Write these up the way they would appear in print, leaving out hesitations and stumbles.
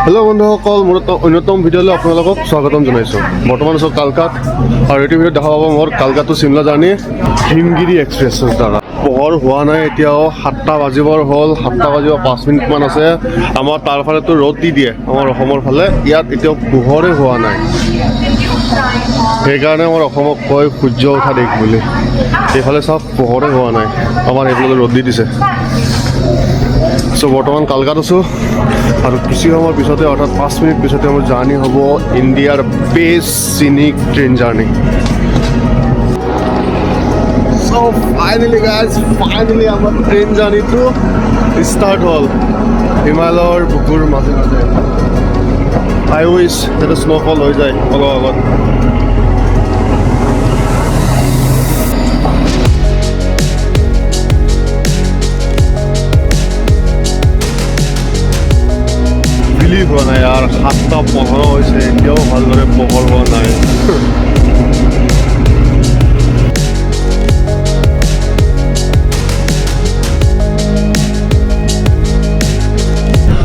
Hello बंधुসকল মোৰ অন্যতম ভিডিঅ'লৈ আপোনালোকক স্বাগতম জনাইছোঁ। বৰ্তমান আছোঁ কালকাত আৰু এইটো ভিডিঅ'ত দেখা পাব মোৰ কালকা টু চিমলা জাৰ্ণি হিমগিৰি এক্সপ্ৰেছৰ দ্বাৰা। পোহৰ হোৱা নাই, এতিয়াও 7টা বাজিবৰ হ'ল, 7টা বাজিব 5 মিনিটমান আছে। আমাৰ তাৰ ফালেতো ৰ'দ দি দিয়ে, আমাৰ অসমৰ ফালে ইয়াত এতিয়াও পোহৰে হোৱা নাই। সেইকাৰণে আমাৰ অসমক কয় সূৰ্য উঠা দেশ বুলি। এইফালে চাওক পোহৰে হোৱা নাই, আমাৰ এইফালে ৰ'দ দি দিছে। চ' বৰ্তমান কালকাত আছোঁ আৰু কিছু সময়ৰ পিছতে অৰ্থাৎ 5 মিনিট পিছতে মোৰ জাৰ্ণি হ'ব ইণ্ডিয়াৰ বেষ্ট চিনিক ট্ৰেইন জাৰ্ণি। চ' ফাইনেলি গাইজ, ফাইনেলি আমাৰ ট্ৰেইন জাৰ্ণিটো ষ্টাৰ্ট হ'ল হিমালয়ৰ বুকুৰ মাজে মাজে। আই উইচ যাতে স্ন'ফল হৈ যায় অলপ আগত। হোৱা নাই আৰু 7টা 15 হৈছে, এতিয়াও ভালদৰে পোহৰ হোৱা নাই।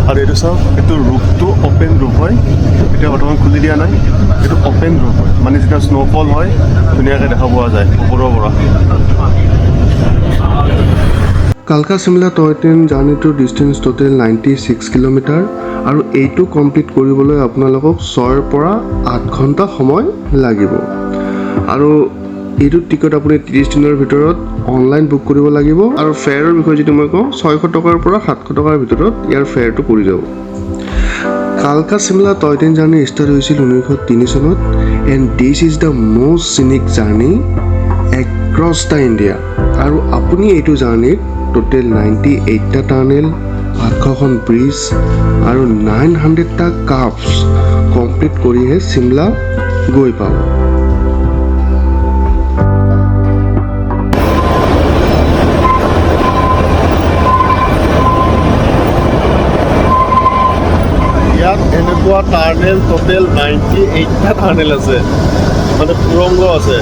আৰু এইটো চাওক, এইটো ৰুফটো অপেন ৰুফ হয়, এতিয়া বৰ্তমান খুলি দিয়া নাই। এইটো অপেন ৰুফ হয়, মানে যেতিয়া স্ন'ফল হয় ধুনীয়াকৈ দেখা পোৱা যায় ওপৰৰ পৰা। কালকা চিমলা টয় ট্ৰেইন জাৰ্ণিটোৰ ডিষ্টেঞ্চ টোটেল 96 কিলোমিটাৰ আৰু এইটো কমপ্লিট কৰিবলৈ আপোনালোকক 6ৰ পৰা 8 ঘণ্টা সময় লাগিব। আৰু এইটো টিকট আপুনি 30 দিনৰ ভিতৰত অনলাইন বুক কৰিব লাগিব। আৰু ফেয়াৰৰ বিষয়ে যদি মই কওঁ, 600 টকাৰ পৰা 700 টকাৰ ভিতৰত ইয়াৰ ফেয়াৰটো পৰি যাব। কালকা Shimla toy train journey start হৈছিল 1903 চনত and this is the most scenic journey across the India. আৰু আপুনি এইটো জাৰ্ণিত টোটেল 98টা টাৰ্নেল, 800খন ব্ৰিজ আৰু 900টা কাৰ্ভছ কমপ্লিট কৰিহে চিমলা গৈ পাব। ইয়াত এনেকুৱা টাৰ্নেল টোটেল 98টা টাৰ্নেল আছে, মানে সুৰংগ আছে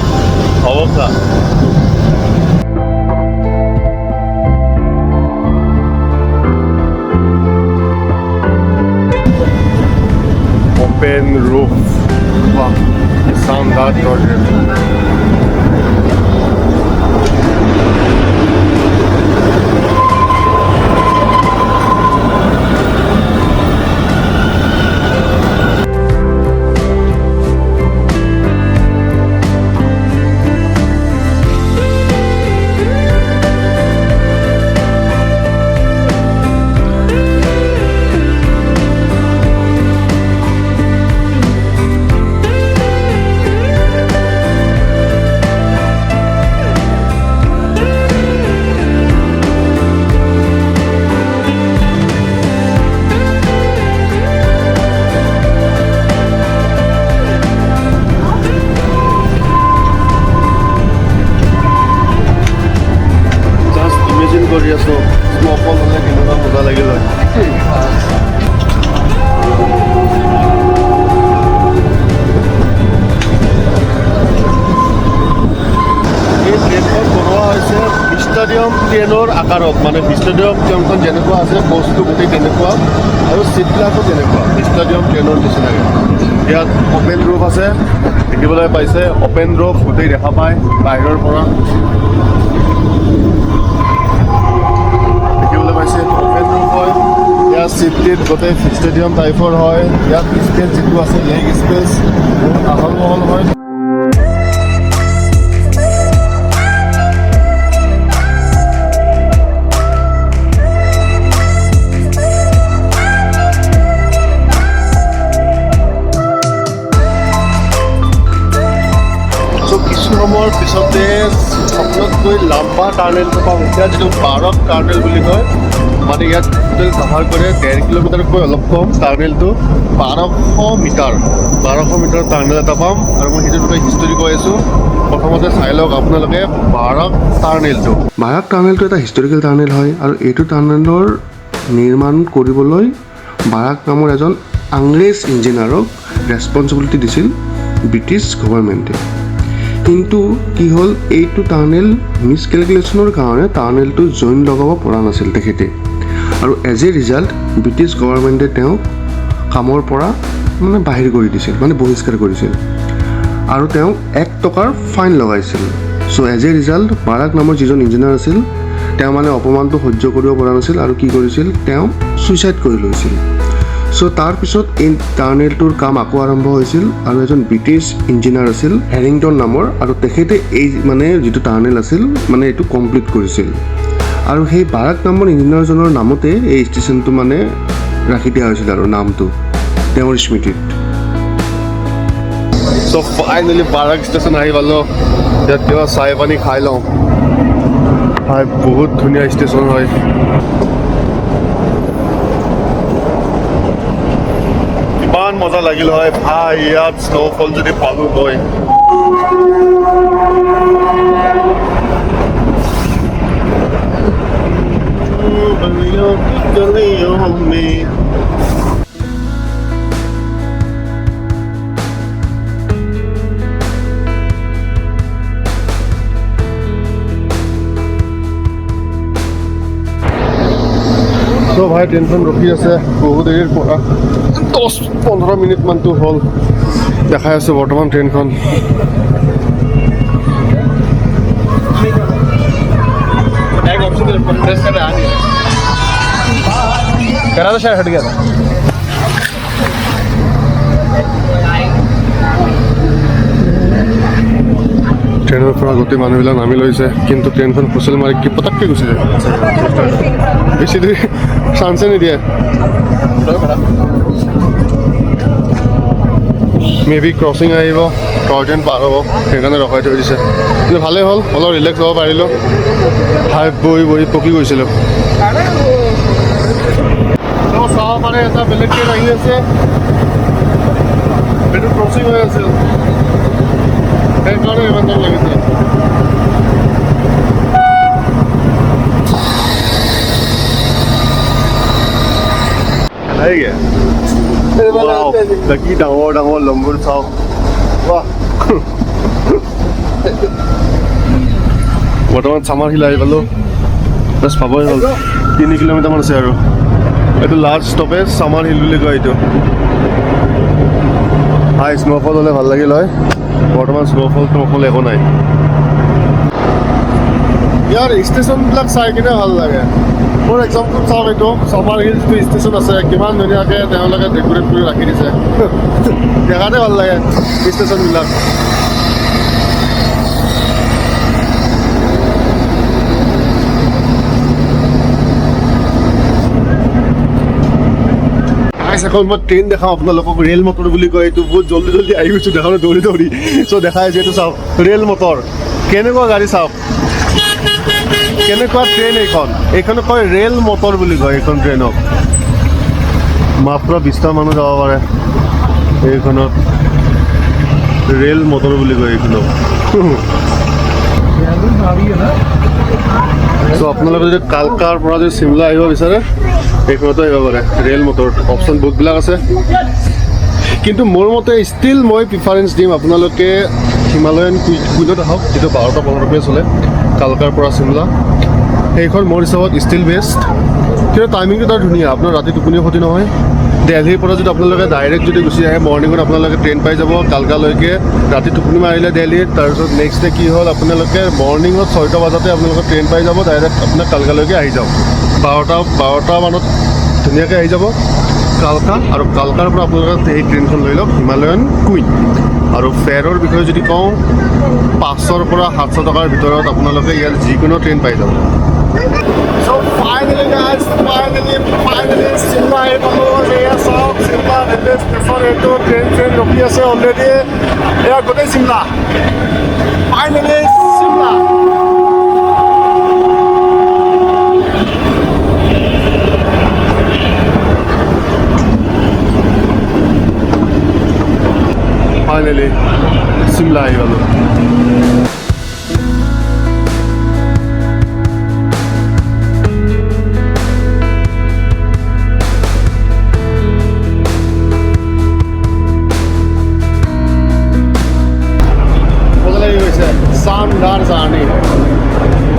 অৱস্থা। Open roof. Wow, sound that gorgeous. কৰি আছোঁ স্ন'ফল হ'লে কেনেকুৱা মজা লাগিল হয়। এই ট্ৰেইনখন বনোৱা হৈছে ষ্টেডিয়াম ট্ৰেইনৰ আকাৰত, মানে ষ্টেডিয়াম ট্ৰেইনখন যেনেকুৱা আছে বস্তু গোটেই তেনেকুৱা আৰু চিটবিলাকো তেনেকুৱা ষ্টেডিয়াম ট্ৰেইনৰ নিচিনাকৈ। ইয়াত অপেন ৰুফ আছে, দেখিবলৈ পাইছে অপেন ৰুফ গোটেই দেখা পায় বাহিৰৰ পৰা। অপেন ৰুফ হয়, ইয়াত চিফটিত গোটেই ষ্টেডিয়াম টাইপৰ হয়। ইয়াত স্পেচ যিটো আছে লেগ স্পেচ বহুত আহল বহল হয়। কিছু সময়ৰ পিছতে সকলোতকৈ লাম্বা টাৰ্নেলটো পাম। এতিয়া যিটো 12 টাৰ্নেল বুলি কয়, মানে ইয়াত টোটেল কভাৰ কৰে 1.5 কিলোমিটাৰতকৈ অলপ কম টাৰ্নেলটো 1200 মিটাৰ টাৰ্নেল এটা পাম। আৰু মই সেইটো বিষয়ে হিষ্টৰী কৈ আছোঁ। প্ৰথমতে চাই লওক আপোনালোকে বাৰাক টাৰ্নেলটো এটা হিষ্টৰিকেল টাৰ্নেল হয়। আৰু এইটো টাৰ্নেলৰ নিৰ্মাণ কৰিবলৈ বাৰাক নামৰ এজন আংগ্ৰেজ ইঞ্জিনিয়াৰক ৰেছপঞ্চিবিলিটি দিছিল ব্ৰিটিছ গভৰ্ণমেণ্টে। কিন্তু কি হ'ল, এইটো টাৰ্নেল মিছকেলকুলেশ্যনৰ কাৰণে টাৰ্নেলটো জইন লগাব পৰা নাছিল তেখেতে। আৰু এজ এ ৰিজাল্ট ব্ৰিটিছ গভৰ্ণমেণ্টে তেওঁক কামৰ পৰা মানে বাহিৰ কৰি দিছিল, মানে বহিষ্কাৰ কৰিছিল আৰু তেওঁক 1 টকাৰ ফাইন লগাইছিল। চ' এজ এ ৰিজাল্ট বাৰাক নামৰ যিজন ইঞ্জিনিয়াৰ আছিল তেওঁ মানে অপমানটো সহ্য কৰিব পৰা নাছিল আৰু কি কৰিছিল, তেওঁ ছুইচাইড কৰি লৈছিল। চ' তাৰপিছত এই টাৰ্নেলটোৰ কাম আকৌ আৰম্ভ হৈছিল আৰু এজন ব্ৰিটিছ ইঞ্জিনিয়াৰ আছিল হেৰিংটন নামৰ, আৰু তেখেতে এই মানে যিটো টাৰ্নেল আছিল মানে এইটো কমপ্লিট কৰিছিল। আৰু সেই বাৰাক নামৰ ইঞ্জিনিয়াৰজনৰ নামতে এই ষ্টেচনটো মানে ৰাখি দিয়া হৈছিল আৰু নামটো তেওঁৰ স্মৃতিত। চ' ফাইনেলি বাৰাক ষ্টেচন আহি পালোঁ। ইয়াত কিবা চাহ পানী খাই লওঁ। হয়, বহুত ধুনীয়া ষ্টেচন হয়। কিমান মজা লাগিল হয় ভাই ইয়াত স্ন'ফল যদি পালোঁ হয়। তো ভাই ট্ৰেইনখন ৰখি আছে বহুত দেৰিৰ পৰা, 10-15 মিনিটমানটো হ'ল। দেখাই আছে বৰ্তমান ট্ৰেইনখন। ট্ৰেইনৰ পৰা গোটেই মানুহবিলাক নামি লৈছে, কিন্তু ট্ৰেইনখন হুচেল মাৰি কি পটককৈ গুচি যায়, বেছি দেৰি চান্সে নিদিয়ে। মে বি ক্ৰচিং আহিব, টয়ট্ৰেইন পাৰ হ'ব, সেইকাৰণে ৰখাই থৈ দিছে। কিন্তু ভালেই হ'ল, অলপ ৰিলেক্স হ'ব পাৰিলোঁ। খাই বহি পকি গৈছিলোঁ। চাব পাৰে এটা বেলেগ ট্ৰেইন আহি আছে, সেইটো ক্ৰচিং হৈ আছিল, সেইকাৰণে ইমান টাইম লাগিছে। কি ডাঙৰ ডাঙৰ লম্বুৰ চাওক, বৰ্তমান চামাৰ হিল আহি পালোঁ। বাছ পাবই হ'ল, 3 কিলোমিটাৰমান আছে আৰু। এইটো লাষ্ট ষ্টপেজ চামাৰ হিল বুলি কয় এইটো। হাই স্ন'ফল হ'লে ভাল লাগিল হয়, বৰ্তমান স্ন'ফল একো নাই। ইয়াৰ ষ্টেচনবিলাক চাই কিনে ভাল লাগে। ফৰ এক্সাম্পল চাওক, এইটো চামাৰ হিল যিটো ষ্টেচন আছে কিমান ধুনীয়াকৈ তেওঁলোকে ডেক'ৰেট কৰি ৰাখি দিছে। দেখাতে ভাল লাগে ষ্টেচনবিলাক। এখন মই ট্ৰেইন দেখাওঁ আপোনালোকক, ৰেল মটৰ বুলি কয় এইটো। বহুত জল্দি আহি গৈছোঁ দেখাবলৈ দৌৰি। চ' দেখাই যিহেতু চাওক ৰেল মটৰ, কেনেকুৱা গাড়ী চাওক, কেনেকুৱা ট্ৰেইন এইখনক কয় ৰেল মটৰ বুলি কয়। এইখন ট্ৰেইনক মাত্ৰ 20টা মানুহ যাব পাৰে। এইখনত ৰেল মটৰ বুলি কয় এইখনক। চ' আপোনালোকে যদি কালকাৰ পৰা যদি চিমলা আহিব বিচাৰে এইখনতো আহিব পাৰে। ৰেল মটৰ অপশ্যন বহুতবিলাক আছে, কিন্তু মোৰ মতে ষ্টিল মই প্ৰিফাৰেঞ্চ দিম আপোনালোকে হিমালয়ান কুইনত আহক, যিটো 12:15 চলে কালকাৰ পৰা চিমলা। সেইখন মোৰ হিচাপত ষ্টিল বেষ্ট, কিন্তু টাইমিংটো তাৰ ধুনীয়া, আপোনাৰ ৰাতি টোপনিও ক্ষতি নহয়। দিল্লীৰ পৰা যদি আপোনালোকে ডাইৰেক্ট যদি গুচি আহে, মৰ্ণিঙত আপোনালোকে ট্ৰেইন পাই যাব কালকালৈকে, ৰাতি টোপনি মাৰিলে দিল্লীত। তাৰপিছত নেক্সট ডে কি হ'ল, আপোনালোকে মৰ্ণিঙত 6টা বজাতে আপোনালোকে ট্ৰেইন পাই যাব, ডাইৰেক্ট আপোনাৰ কালকালৈকে আহি যাওক। 12টা মানত ধুনীয়াকৈ আহি যাব কালকা, আৰু কালকাৰ পৰা আপোনালোকে সেই ট্ৰেইনখন লৈ লওক হিমালয়ান কুইন। আৰু ফেয়াৰৰ বিষয়ে যদি কওঁ, 500 পৰা 700 টকাৰ ভিতৰত আপোনালোকে ইয়াত যিকোনো ট্ৰেইন পাই যাব। So finally guys, finally Shimla ahi palu. Eya saab Shimla railway station eto train rukhi ase already. Eya gotei Shimla. Finally Shimla. Finally Shimla ahi palu. शानदार জাৰ্ণি।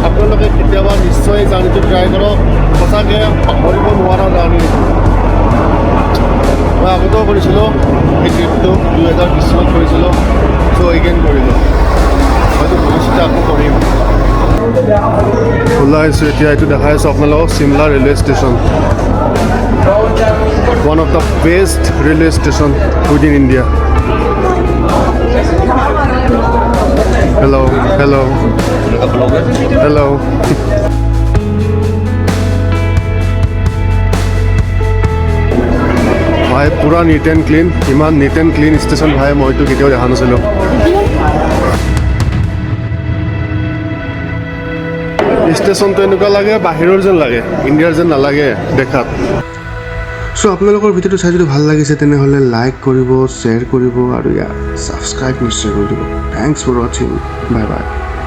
আপোনালোকে কেতিয়াবা নিশ্চয় জাৰ্ণিটো ট্ৰাই কৰক, সঁচাকৈ পাহৰিব নোৱাৰা জাৰ্ণি। মই আগতেও কৰিছিলোঁ এই ট্ৰিপটো 2020 কৰিছিলোঁ চ' এগেইন কৰিলোঁ হয়তো ভৱিষ্যতে আকৌ কৰিম ওলাইছোঁ এতিয়া এইটো দেখাই আছোঁ আপোনালোকক Shimla railway station one of the best railway station within India. Hello, hello, hello. ভাই পুৰা নিট এণ্ড ক্লিন ইমান নিট এণ্ড ক্লিন ষ্টেচন ভাই মইতো কেতিয়াও দেখা নাছিলোঁ ষ্টেচনটো এনেকুৱা লাগে বাহিৰৰ যেন লাগে ইণ্ডিয়াৰ যেন নালাগে দেখাত চ' আপোনালোকৰ ভিডিঅ'টো চাই যদি ভাল লাগিছে তেনেহ'লে লাইক কৰিব শ্বেয়াৰ কৰিব আৰু ছাবস্ক্ৰাইব নিশ্চয় কৰি দিব থেংকছ ফৰ ৱাচিং বাই বাই